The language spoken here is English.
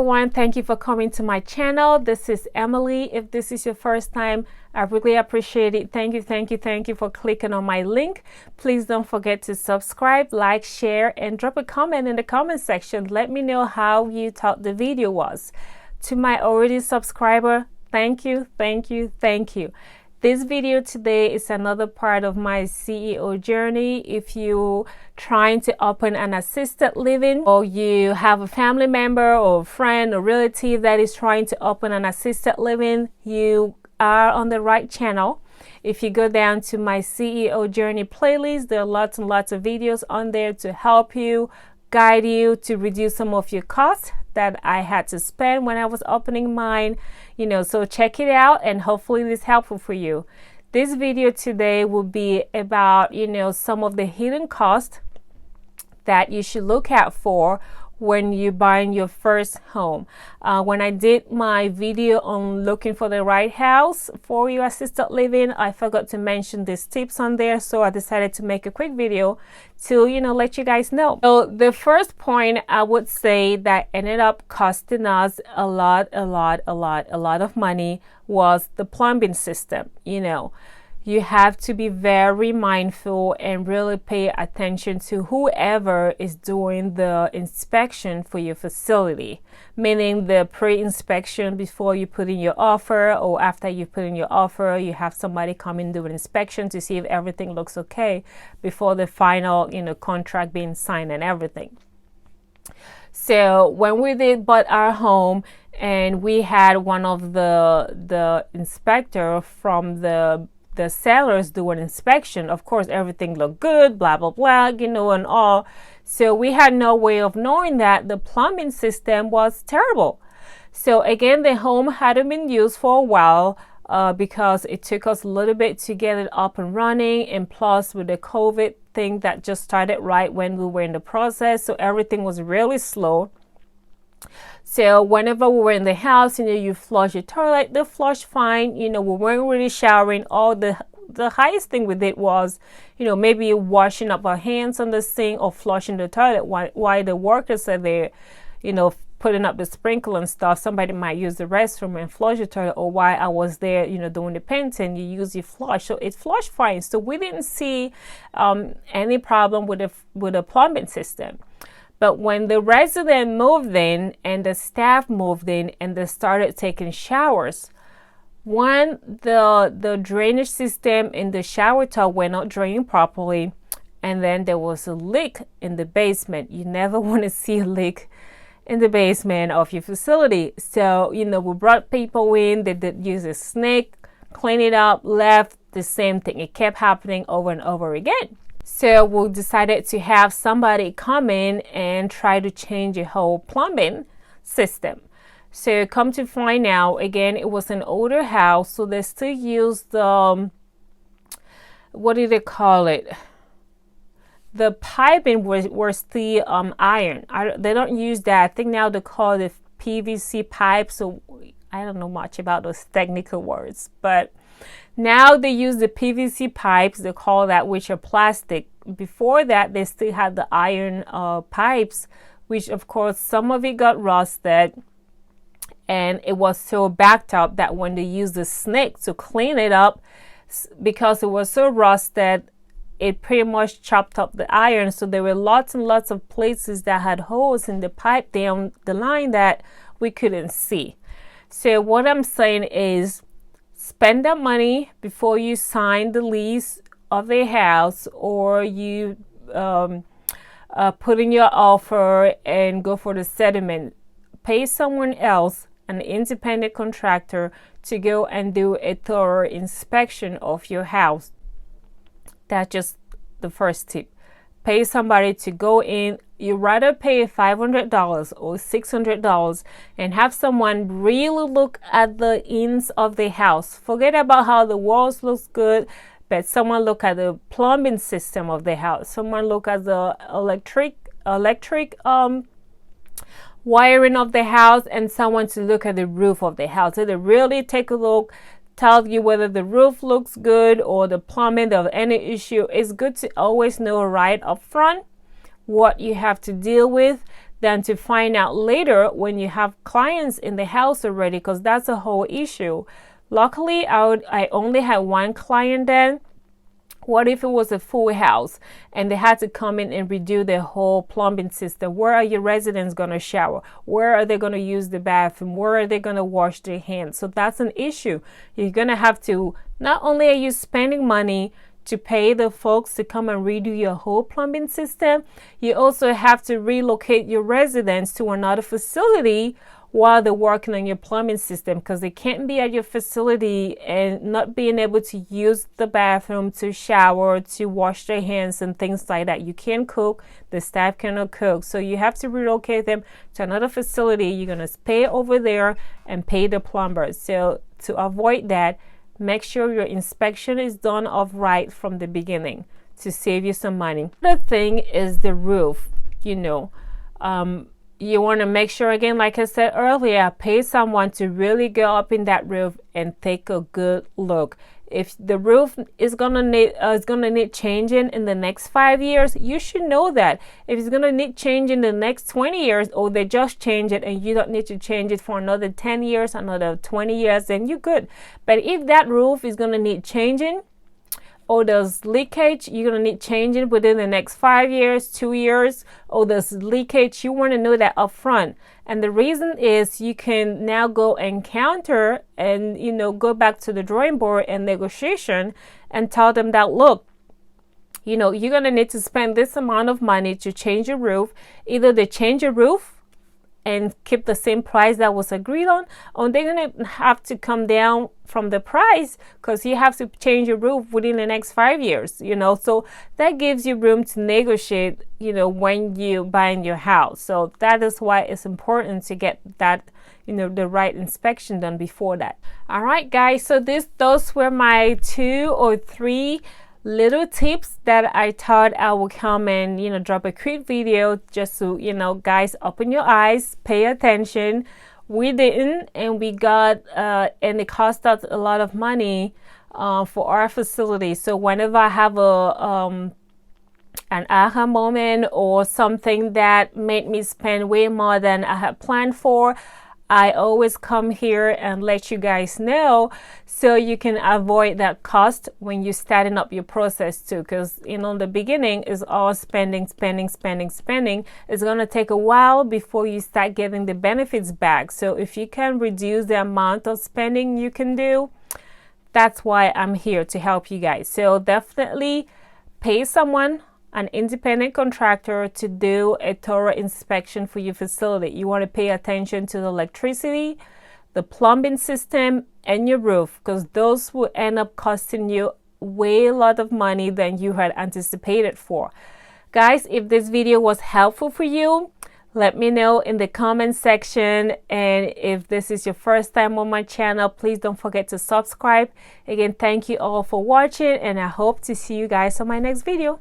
everyone, thank you for coming to my channel. This is Emily. If this is your first time, I really appreciate it. Thank you for clicking on my link. Please don't forget to subscribe, like, share, and drop a comment in the comment section. Let me know how you thought the video was. To my already subscriber, thank you. This video today is another part of my CEO journey. If you're trying to open an assisted living, or you have a family member or a friend or relative that is trying to open an assisted living, you are on the right channel. If you go down to my CEO journey playlist, there are lots and lots of videos on there to help you, guide you to reduce some of your costs that I had to spend when I was opening mine, so check it out, and hopefully it is helpful for you. This video today will be about, some of the hidden costs that you should look out for when you're buying your first home. When I did my video on looking for the right house for your assisted living, I forgot to mention these tips on there, so I decided to make a quick video to let you guys know. So the first point I would say that ended up costing us a lot of money was the plumbing system. You have to be very mindful and really pay attention to whoever is doing the inspection for your facility, meaning the pre-inspection before you put in your offer, or after you put in your offer, you have somebody come and do an inspection to see if everything looks okay before the final, contract being signed and everything. So when we bought our home, and we had one of the inspector from the sellers do an inspection, of course everything looked good, blah blah blah, and all. So we had no way of knowing that the plumbing system was terrible. So again, the home hadn't been used for a while because it took us a little bit to get it up and running, and plus with the COVID thing that just started right when we were in the process, so everything was really slow. So whenever we were in the house, you flush your toilet, they flush fine. We weren't really showering. All the highest thing we did was, maybe washing up our hands on the sink or flushing the toilet while the workers are there, putting up the sprinkler and stuff. Somebody might use the restroom and flush the toilet, or while I was there, doing the painting, you use your flush. So it flushed fine. So we didn't see any problem with the plumbing system. But when the resident moved in and the staff moved in and they started taking showers, the drainage system in the shower tub were not draining properly, and then there was a leak in the basement. You never want to see a leak in the basement of your facility. So, we brought people in, they did use a snake, clean it up, left, the same thing. It kept happening over and over again. So we decided to have somebody come in and try to change the whole plumbing system. So come to find out, again, it was an older house, so they still use the, what do they call it? The piping were still iron. They don't use that. I think now they call it PVC pipe, so I don't know much about those technical words, but now they use the PVC pipes, they call that, which are plastic. Before that, they still had the iron pipes, which of course some of it got rusted, and it was so backed up that when they used the snake to clean it up, because it was so rusted, it pretty much chopped up the iron. So there were lots and lots of places that had holes in the pipe down the line that we couldn't see. So what I'm saying is, spend that money before you sign the lease of the house, or you put in your offer and go for the settlement. Pay someone else, an independent contractor, to go and do a thorough inspection of your house. That's just the first tip. Pay somebody to go in. You rather pay $500 or $600 and have someone really look at the ins of the house. Forget about how the walls looks good, but someone look at the plumbing system of the house. Someone look at the electric wiring of the house, and someone to look at the roof of the house. So they really take a look, tell you whether the roof looks good or the plumbing of any issue. It's good to always know right up front what you have to deal with. than to find out later when you have clients in the house already, because that's a whole issue. Luckily, I only had one client then. What if it was a full house and they had to come in and redo their whole plumbing system? Where are your residents going to shower? Where are they going to use the bathroom? Where are they going to wash their hands? So that's an issue. You're going to have to, not only are you spending money to pay the folks to come and redo your whole plumbing system, you also have to relocate your residents to another facility while they're working on your plumbing system, because they can't be at your facility and not being able to use the bathroom, to shower, to wash their hands and things like that. You can't cook, the staff cannot cook, so you have to relocate them to another facility. You're going to pay over there and pay the plumber. So to avoid that, make sure your inspection is done off right from the beginning to save you some money. The thing is the roof. You want to make sure, again, like I said earlier, pay someone to really go up in that roof and take a good look. If the roof is gonna need changing in the next 5 years, you should know that. If it's gonna need changing in the next 20 years, or they just change it and you don't need to change it for another 10 years, another 20 years, then you're good. But if that roof is gonna need changing, or there's leakage, you're going to need changing within the next 5 years, 2 years, or there's leakage, you want to know that up front. And the reason is you can now go and counter and, go back to the drawing board and negotiation and tell them that, look, you're going to need to spend this amount of money to change your roof. Either they change your roof and keep the same price that was agreed on, or they're going to have to come down from the price because you have to change your roof within the next 5 years, so that gives you room to negotiate, when you buying your house. So that is why it's important to get that, the right inspection done before that. All right, guys, so those were my 2 or 3 little tips that I thought I would come and drop a quick video just to guys, open your eyes, pay attention. We didn't, and we got and it cost us a lot of money for our facility. So whenever I have an aha moment or something that made me spend way more than I had planned for, I always come here and let you guys know so you can avoid that cost when you're starting up your process too. Because the beginning is all spending. It's going to take a while before you start getting the benefits back. So if you can reduce the amount of spending you can do, that's why I'm here to help you guys. So definitely pay someone, an independent contractor, to do a thorough inspection for your facility. You want to pay attention to the electricity, the plumbing system, and your roof, because those will end up costing you way a lot of money than you had anticipated for. Guys, if this video was helpful for you, let me know in the comment section. And if this is your first time on my channel, please don't forget to subscribe. Again, thank you all for watching, and I hope to see you guys on my next video.